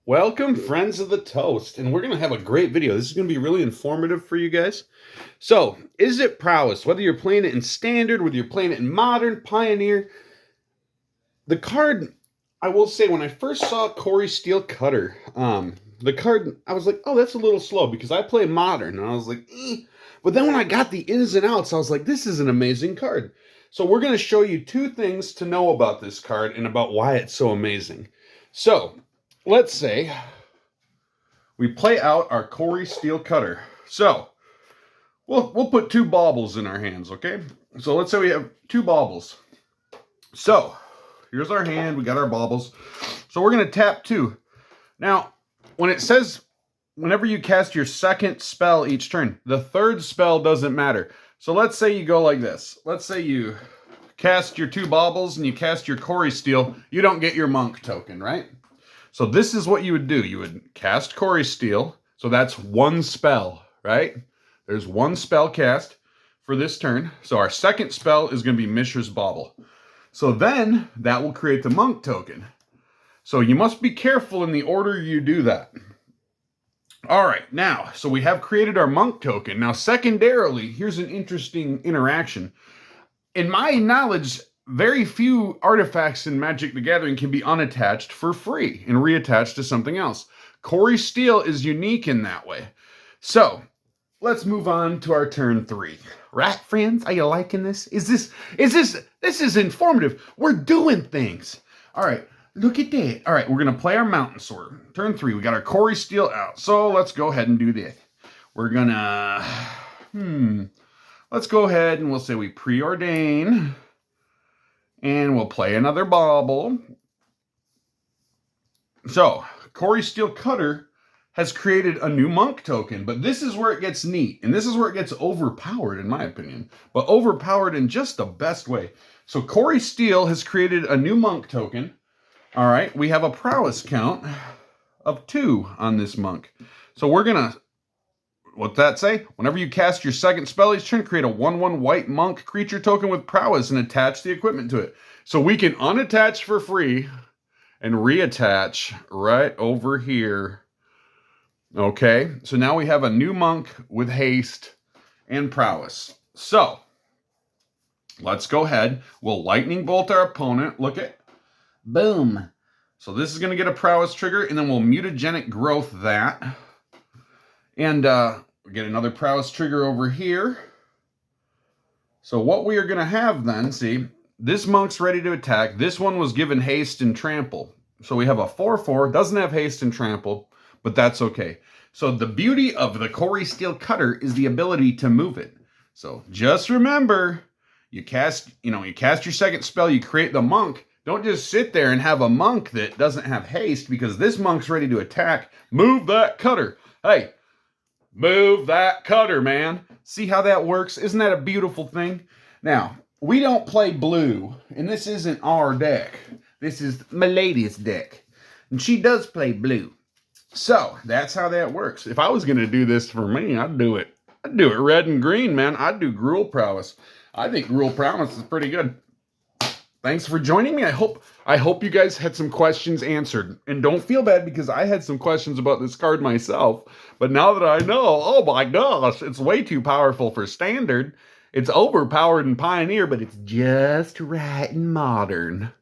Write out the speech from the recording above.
Welcome, friends of the toast, and we're going to have a great video. This is going to be really informative for you guys. So, is it prowess? Whether you're playing it in standard, whether you're playing it in modern, pioneer, the card, I will say, when I first saw Cori-Steel Cutter, the card, I was like, oh, that's a little slow because I play modern, and I was like, eh. But then when I got the ins and outs, I was like, this is an amazing card. So we're going to show you two things to know about this card and about why it's so amazing. So, let's say we play out our Cori-Steel Cutter. So we'll put two baubles in our hands, okay? So let's say we have two baubles. So here's our hand. We got our baubles. So we're going to tap two. Now, when it says whenever you cast your second spell each turn, the third spell doesn't matter. So let's say you go like this. Let's say you cast your two baubles and you cast your Cori-Steel. You don't get your monk token, right? So this is what you would do. You would cast Cori-Steel. So that's one spell, right? There's one spell cast for this turn. So our second spell is going to be Mishra's Bauble. So then that will create the monk token. So you must be careful in the order you do that. All right, now, so we have created our monk token. Now, secondarily, here's an interesting interaction. In my knowledge, very few artifacts in Magic the Gathering can be unattached for free and reattached to something else. Cori-Steel is unique in that way. So, let's move on to our turn 3. Right, friends? Are you liking this? This is informative. We're doing things. All right, look at that. All right, we're going to play our Mountain Sword. Turn 3, we got our Cori-Steel out. So, let's go ahead and do this. We're going to, let's go ahead and we'll say we preordain. And we'll play another bauble. So, Cori-Steel Cutter has created a new monk token, but this is where it gets neat, and this is where it gets overpowered, in my opinion, but overpowered in just the best way. So, Cori-Steel has created a new monk token. All right, we have a prowess count of 2 on this monk. So, we're going to, what's that say? Whenever you cast your second spell each turn, create a 1/1 white monk creature token with prowess and attach the equipment to it. So we can unattach for free and reattach right over here. Okay, so now we have a new monk with haste and prowess. So let's go ahead. We'll lightning bolt our opponent. Look at, boom. So this is going to get a prowess trigger, and then we'll mutagenic growth that. And we get another prowess trigger over here. So what we are going to have then, see, this monk's ready to attack. This one was given haste and trample. So we have a 4/4, doesn't have haste and trample, but that's okay. So the beauty of the Cori-Steel Cutter is the ability to move it. So just remember, you cast your second spell, you create the monk. Don't just sit there and have a monk that doesn't have haste because this monk's ready to attack. Move that cutter. Hey, move that cutter, man. See how that works? Isn't that a beautiful thing? Now, we don't play blue, and this isn't our deck. This is Milady's deck, and she does play blue. So, that's how that works. If I was going to do this for me, I'd do it red and green, man. I'd do Gruul Prowess. I think Gruul Prowess is pretty good. Thanks for joining me. I hope you guys had some questions answered. And don't feel bad because I had some questions about this card myself. But now that I know, oh my gosh, it's way too powerful for standard. It's overpowered in Pioneer, but it's just right in modern.